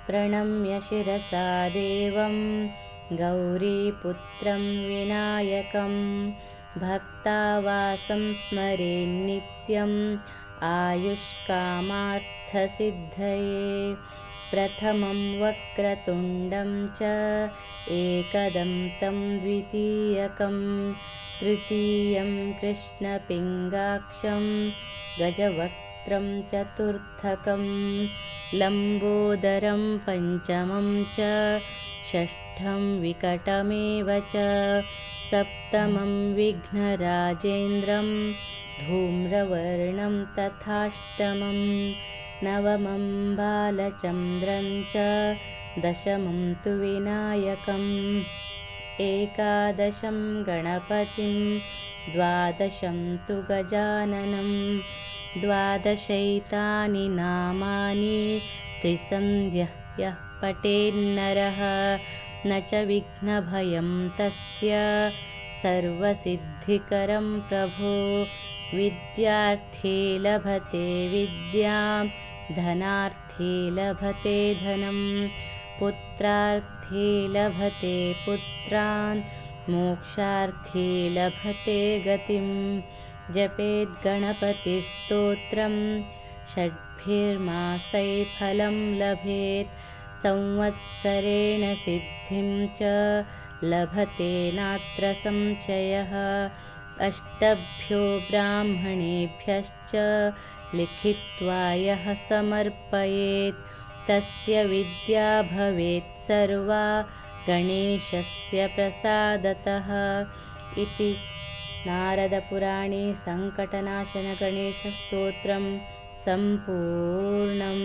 प्रणम्य शिरसा देवं गौरीपुत्रं विनायकं भक्तावासं स्मरेन्नित्यम् आयुष्कामार्थसिद्धये। प्रथमं वक्रतुण्डं च एकदन्तं द्वितीयकं तृतीयं कृष्णपिङ्गाक्षं गजवक्त्रं चतुर्थकं लम्बोदरं पञ्चमं च षष्ठं विकटमेव च सप्तमं विघ्नराजेन्द्रं धूम्रवर्णं तथाष्टमं नवमं बालचन्द्रं च दशमं तु विनायकम् एकादशं गणपतिं द्वादशं तु गजाननं द्वादशैतानि नामानि त्रिसन्ध्यः यः पठेन्नरः न च विघ्नभयं तस्य सर्वसिद्धिकरं प्रभो। विद्यार्थी लभते विद्यां धनार्थी लभते धनं पुत्रार्थी लभते पुत्रान् मोक्षार्थी लभते गतिं। जपेद् गणपतिस्तोत्रं षड्भिर्मासैः फलं लभेत् संवत्सरेण सिद्धिं च लभते नात्र संशयः। अष्टभ्यो ब्राह्मणेभ्यश्च लिखित्वा यः समर्पयेत् तस्य विद्या भवेत् सर्वा गणेशस्य प्रसादतः इति नारदपुराणे सङ्कटनाशनगणेशस्तोत्रं सम्पूर्णम्।